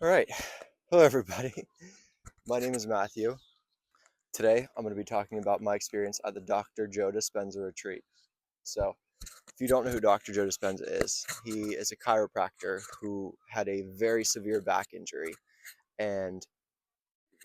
All right. Hello, everybody. My name is Matthew. Today, I'm going to be talking about my experience at the Dr. Joe Dispenza retreat. So, if you don't know who Dr. Joe Dispenza is, he is a chiropractor who had a very severe back injury and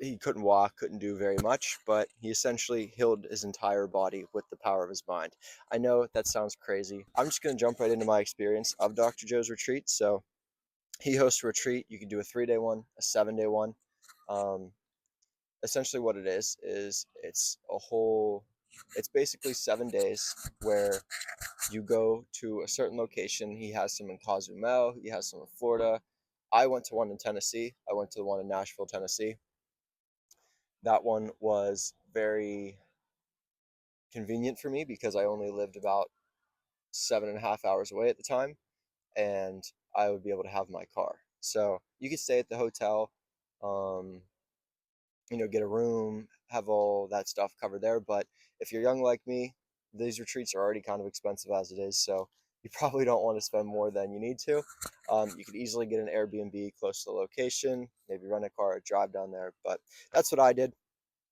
he couldn't walk, couldn't do very much, but he essentially healed his entire body with the power of his mind. I know that sounds crazy. I'm just going to jump right into my experience of Dr. Joe's retreat. So, he hosts a retreat. You can do a 3-day one, a 7-day one. Um, Essentially what it is it's basically 7 days where you go to a certain location. He has some in Cozumel, he has some in Florida. I went to one in Tennessee. I went to the one in Nashville, Tennessee. That one was very convenient for me because I only lived about 7.5 hours away at the time, and I would be able to have my car. So you could stay at the hotel, um, get a room, have all that stuff covered there. But if you're young like me, these retreats are already kind of expensive as it is, so you probably don't want to spend more than you need to. You could easily get an Airbnb close to the location, maybe rent a car or drive down there, but that's what I did.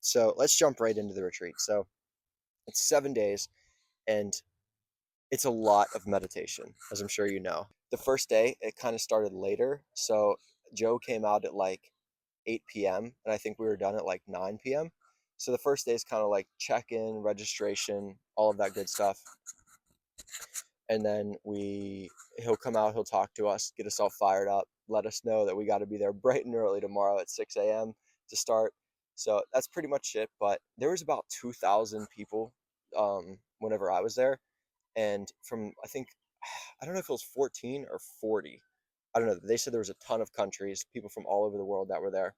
So let's jump right into the retreat. So it's 7 days, and it's a lot of meditation, as I'm sure you know. The first day, it kind of started later. So Joe came out at like 8 p.m. and I think we were done at like 9 p.m. So the first day is kind of like check-in, registration, all of that good stuff. And then he'll come out, he'll talk to us, get us all fired up, let us know that we got to be there bright and early tomorrow at 6 a.m. to start. So that's pretty much it. But there was about 2,000 people whenever I was there, and from I think I don't know if it was 14 or 40. I don't know. They said there was a ton of countries, people from all over the world that were there.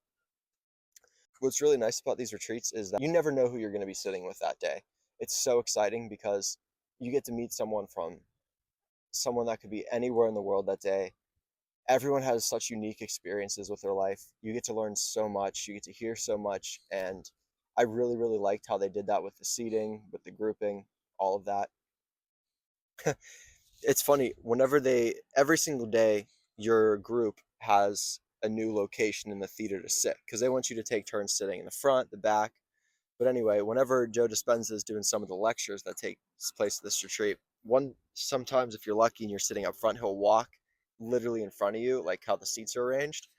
What's really nice about these retreats is that you never know who you're going to be sitting with that day. It's so exciting because you get to meet someone that could be anywhere in the world that day. Everyone has such unique experiences with their life. You get to learn so much, you get to hear so much, and I really, really liked how they did that with the seating, with the grouping, all of that. It's funny, every single day, your group has a new location in the theater to sit because they want you to take turns sitting in the front, the back. But anyway, whenever Joe Dispenza is doing some of the lectures that take place at this retreat, sometimes if you're lucky and you're sitting up front, he'll walk literally in front of you, like how the seats are arranged.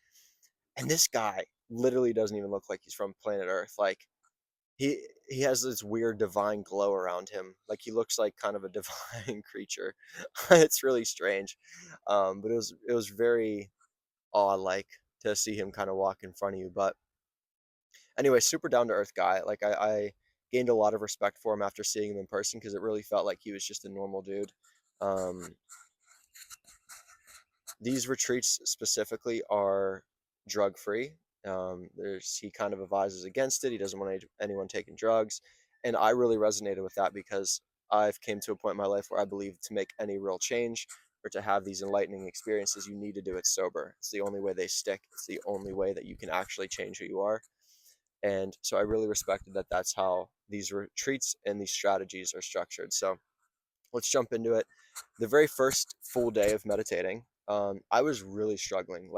And this guy literally doesn't even look like he's from planet Earth. Like he has this weird divine glow around him. Like he looks like kind of a divine creature. It's really strange. But it was very awe-like to see him kind of walk in front of you. But anyway, super down to earth guy. Like I gained a lot of respect for him after seeing him in person because it really felt like he was just a normal dude. Um, these retreats specifically are drug free. He kind of advises against it. He doesn't want anyone taking drugs, and I really resonated with that because I've came to a point in my life where I believe to make any real change or to have these enlightening experiences, you need to do it sober. It's the only way they stick. It's the only way that you can actually change who you are. And so I really respected that that's how these retreats and these strategies are structured. So let's jump into it. The very first full day of meditating, I was really struggling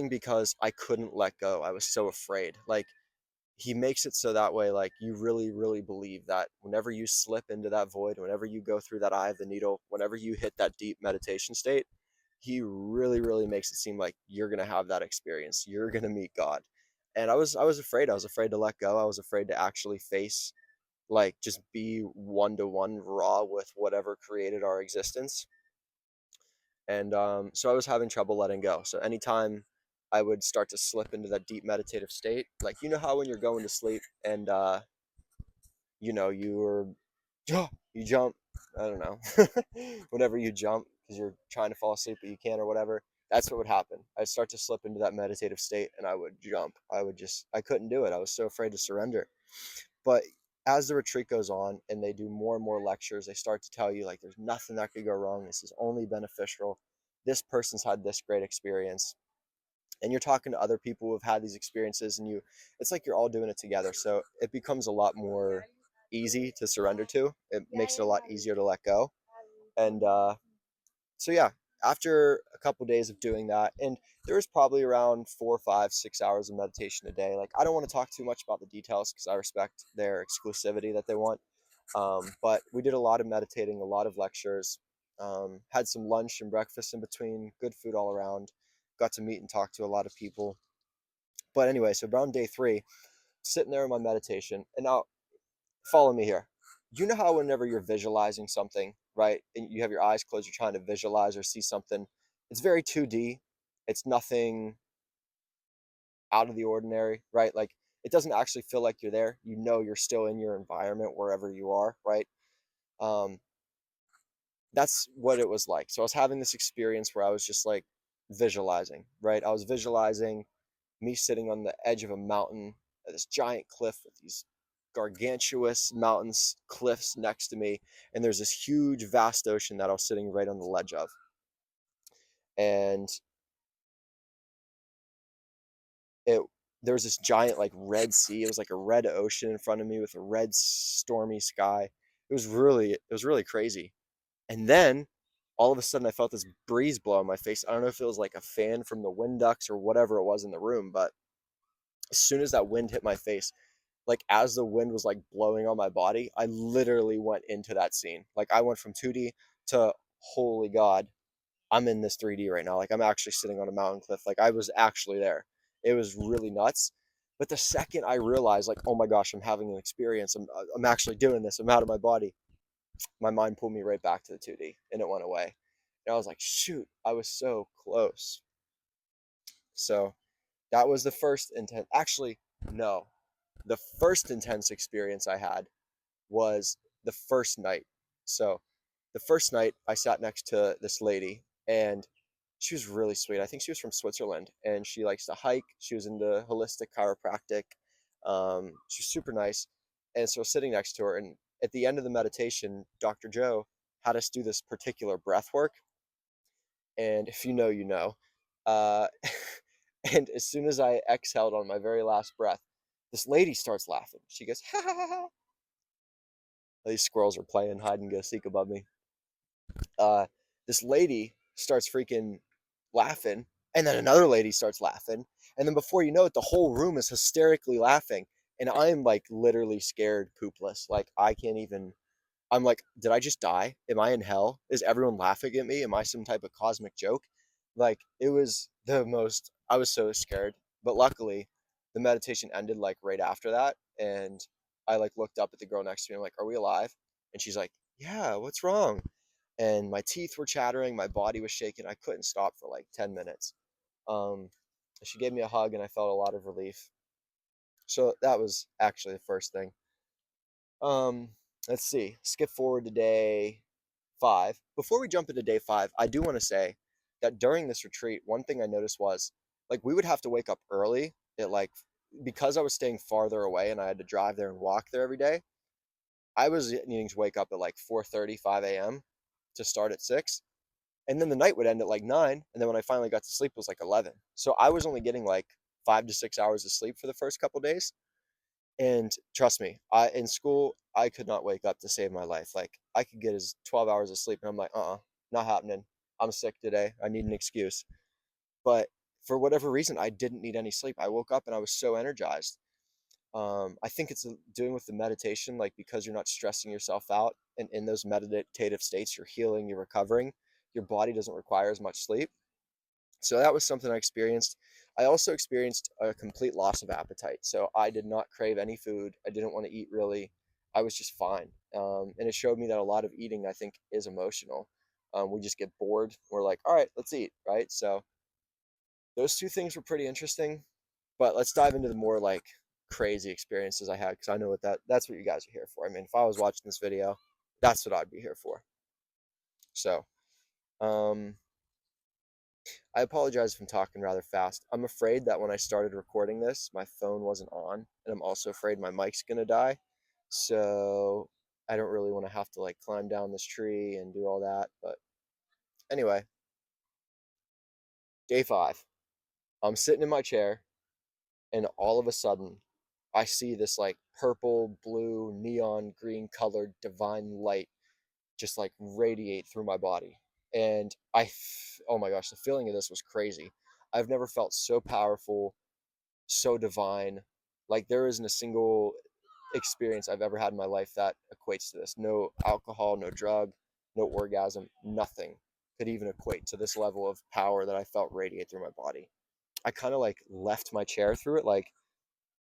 because I couldn't let go. I was so afraid. Like he makes it so that way, like you really, really believe that whenever you slip into that void, whenever you go through that eye of the needle, whenever you hit that deep meditation state, he really, really makes it seem like you're gonna have that experience. You're gonna meet God. And I was afraid. I was afraid to let go. I was afraid to actually face, like, just be one to one raw with whatever created our existence. And so I was having trouble letting go. So anytime I would start to slip into that deep meditative state, like you know how when you're going to sleep and you're you jump, I don't know, whenever you jump because you're trying to fall asleep but you can't or whatever, that's what would happen. I'd start to slip into that meditative state and I would jump. I couldn't do it. I was so afraid to surrender. But as the retreat goes on and they do more and more lectures, they start to tell you like there's nothing that could go wrong. This is only beneficial. This person's had this great experience. And you're talking to other people who have had these experiences and it's like you're all doing it together. So it becomes a lot more easy to surrender to. It makes it a lot easier to let go. And so yeah, after a couple days of doing that, and there was probably around 4, 5, 6 hours of meditation a day. Like, I don't want to talk too much about the details because I respect their exclusivity that they want. But we did a lot of meditating, a lot of lectures, had some lunch and breakfast in between, good food all around, got to meet and talk to a lot of people. But anyway, so around day three, sitting there in my meditation, and now follow me here. You know how whenever you're visualizing something, right, and you have your eyes closed, you're trying to visualize or see something, it's very 2D. It's nothing out of the ordinary, right? Like, it doesn't actually feel like you're there. You know you're still in your environment wherever you are, right? Um, that's what it was like. So I was having this experience where I was just like visualizing, right? I was visualizing me sitting on the edge of a mountain, this giant cliff with these gargantuous mountains, cliffs next to me, and there's this huge, vast ocean that I was sitting right on the ledge of. And it there was this giant like red sea. It was like a red ocean in front of me with a red stormy sky. It was really crazy. And then all of a sudden I felt this breeze blow on my face. I don't know if it was like a fan from the wind ducts or whatever it was in the room, but as soon as that wind hit my face, like as the wind was like blowing on my body, I literally went into that scene. Like, I went from 2D to, holy God, I'm in this 3D right now. Like, I'm actually sitting on a mountain cliff. Like, I was actually there. It was really nuts. But the second I realized, like, oh my gosh, I'm having an experience. I'm actually doing this. I'm out of my body. My mind pulled me right back to the 2D and it went away. And I was like, shoot, I was so close. So that was the first intense. Actually, no. The first intense experience I had was the first night. So the first night I sat next to this lady, and she was really sweet. I think she was from Switzerland, and she likes to hike. She was into holistic chiropractic. She's super nice. And so I was sitting next to her, and at the end of the meditation, Dr. Joe had us do this particular breath work. And if you know, you know. Uh, and as soon as I exhaled on my very last breath, this lady starts laughing. She goes, ha ha ha ha. These squirrels are playing hide and go seek above me. uh, this lady starts freaking laughing, and then another lady starts laughing, and then before you know it, the whole room is hysterically laughing, and I'm like literally scared poopless. Like, I can't even. I'm like, did I just die? Am I in hell? Is everyone laughing at me? Am I some type of cosmic joke? Like, it was the most. I was so scared, but luckily, the meditation ended like right after that, and I like looked up at the girl next to me. I'm like, "Are we alive?" And she's like, "Yeah, what's wrong?" And my teeth were chattering, my body was shaking. I couldn't stop for like 10 minutes. Um, she gave me a hug, and I felt a lot of relief. So that was actually the first thing. Um, let's see. Skip forward to day five. Before we jump into day five, I do want to say that during this retreat, one thing I noticed was, like, we would have to wake up early. It like Because I was staying farther away and I had to drive there and walk there every day. I was needing to wake up at like 4:30, 5 a.m. to start at 6. And then the night would end at like 9, and then when I finally got to sleep it was like 11. So I was only getting like 5 to 6 hours of sleep for the first couple days. And trust me, I in school I could not wake up to save my life. Like, I could get as 12 hours of sleep, and I'm like, not happening. I'm sick today. I need an excuse. But for whatever reason, I didn't need any sleep. I woke up and I was so energized. I think it's doing with the meditation, like, because you're not stressing yourself out, and in those meditative states, you're healing, you're recovering. Your body doesn't require as much sleep. So that was something I experienced. I also experienced a complete loss of appetite. So I did not crave any food. I didn't want to eat really. I was just fine. And it showed me that a lot of eating, I think, is emotional. We just get bored. We're like, all right, let's eat, right? So those two things were pretty interesting. But let's dive into the more like crazy experiences I had, because I know that's what you guys are here for. I mean, if I was watching this video, that's what I'd be here for. So, um, I apologize if I'm talking rather fast. I'm afraid that when I started recording this, my phone wasn't on, and I'm also afraid my mic's gonna die. So I don't really want to have to like climb down this tree and do all that. But anyway, day five. I'm sitting in my chair, and all of a sudden, I see this like purple, blue, neon green colored divine light just like radiate through my body. And oh my gosh, the feeling of this was crazy. I've never felt so powerful, so divine. Like there isn't a single experience I've ever had in my life that equates to this. No alcohol, no drug, no orgasm, nothing could even equate to this level of power that I felt radiate through my body. I kind of like left my chair through it. Like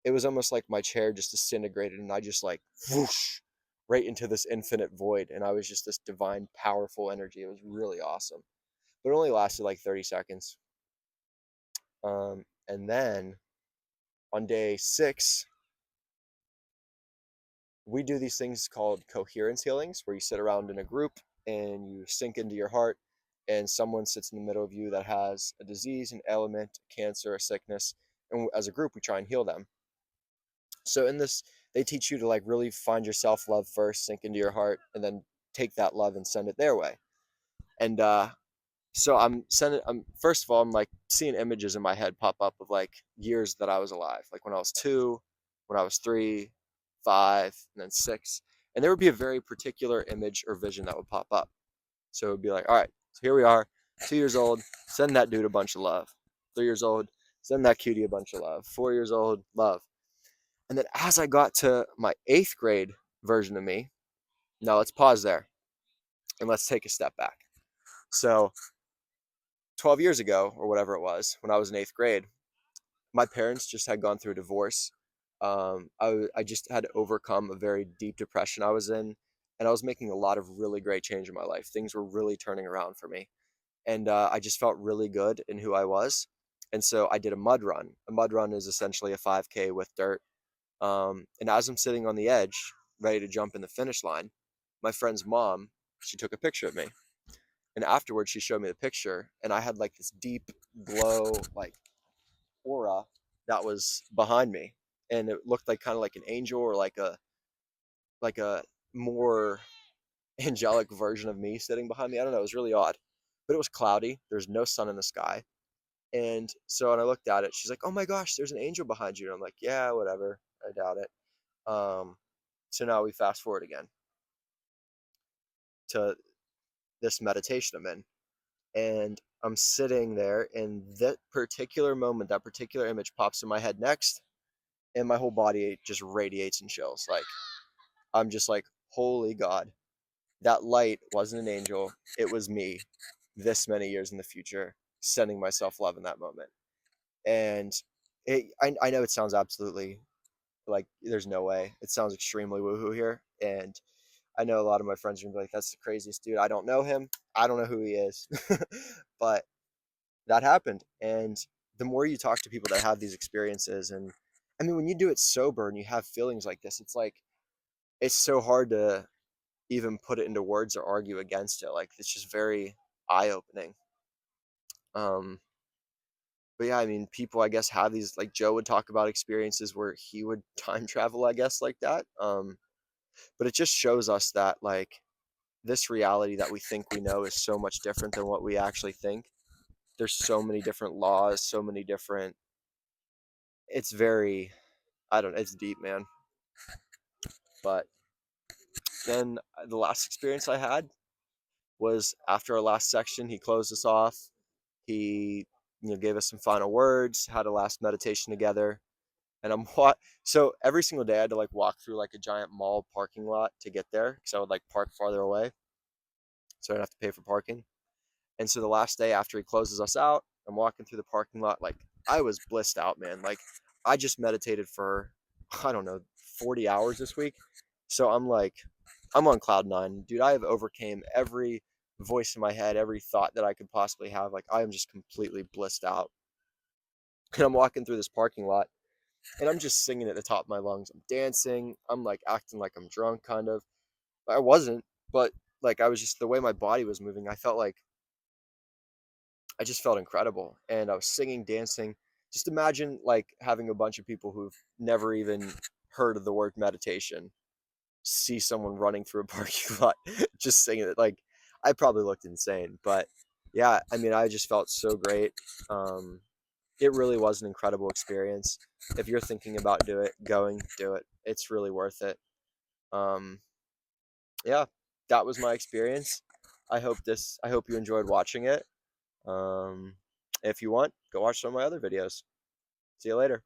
it was almost like my chair just disintegrated and I just like whoosh right into this infinite void. And I was just this divine, powerful energy. It was really awesome. But it only lasted like 30 seconds. And then on day 6, we do these things called coherence healings where you sit around in a group and you sink into your heart and someone sits in the middle of you that has a disease, an ailment, cancer, a sickness, and as a group we try and heal them. So in this they teach you to like really find your self-love first, sink into your heart, and then take that love and send it their way. And so I'm first of all I'm like seeing images in my head pop up of like years that I was alive, like when I was 2, when I was 3, 5, and then 6, and there would be a very particular image or vision that would pop up. So it would be like, all right, so here we are, 2 years old, send that dude a bunch of love. 3 years old, send that cutie a bunch of love. 4 years old, love. And then as I got to my 8th grade version of me, now let's pause there and let's take a step back. So 12 years ago or whatever it was, when I was in 8th grade, my parents just had gone through a divorce. I just had to overcome a very deep depression I was in, and I was making a lot of really great change in my life. Things were really turning around for me, and I just felt really good in who I was. And so I did a mud run. A mud run is essentially a 5K with dirt. And as I'm sitting on the edge, ready to jump in the finish line, my friend's mom, she took a picture of me. And afterwards, she showed me the picture, and I had like this deep glow, like aura that was behind me, and it looked like kind of like an angel or like a more angelic version of me sitting behind me. I don't know. It was really odd, but it was cloudy. There's no sun in the sky, and so when I looked at it, she's like, "Oh my gosh, there's an angel behind you." And I'm like, "Yeah, whatever. I doubt it." Um, so now we fast forward again to this meditation I'm in, and I'm sitting there, and that particular moment, that particular image pops in my head next, and my whole body just radiates and chills. Like I'm just like, holy God, that light wasn't an angel, it was me, this many years in the future, sending myself love in that moment. And I know it sounds absolutely like there's no way. It sounds extremely woohoo here, and I know a lot of my friends are gonna be like, "That's the craziest dude." I don't know him. I don't know who he is, but that happened. And the more you talk to people that have these experiences, and I mean, when you do it sober and you have feelings like this, it's like it's so hard to even put it into words or argue against it. Like it's just very eye opening. Um, but yeah, I mean, people I guess have these. Like Joe would talk about experiences where he would time travel, I guess, like that. But it just shows us that like this reality that we think we know is so much different than what we actually think. There's so many different laws, so many different. It's very, I don't know, it's deep, man. But then the last experience I had was after our last section. He closed us off. He, gave us some final words, had a last meditation together, and so every single day I had to like walk through like a giant mall parking lot to get there because I would like park farther away, so I didn't have to pay for parking. And so the last day after he closes us out, I'm walking through the parking lot, like I was blissed out, man. Like I just meditated for I don't know 40 hours this week, so I'm like I'm on cloud nine, dude. I have overcame every voice in my head, every thought that I could possibly have. Like I am just completely blissed out. And I'm walking through this parking lot and I'm just singing at the top of my lungs. I'm dancing. I'm like acting like I'm drunk, kind of. I wasn't, but like I was just the way my body was moving. I felt like I just felt incredible. And I was singing, dancing. Just imagine like having a bunch of people who've never even heard of the word meditation see someone running through a parking lot just singing it. Like I probably looked insane, but yeah, I mean, I just felt so great. It really was an incredible experience. If you're thinking about do it. It's really worth it. Um, yeah, that was my experience. I hope you enjoyed watching it. If you want, go watch some of my other videos. See you later.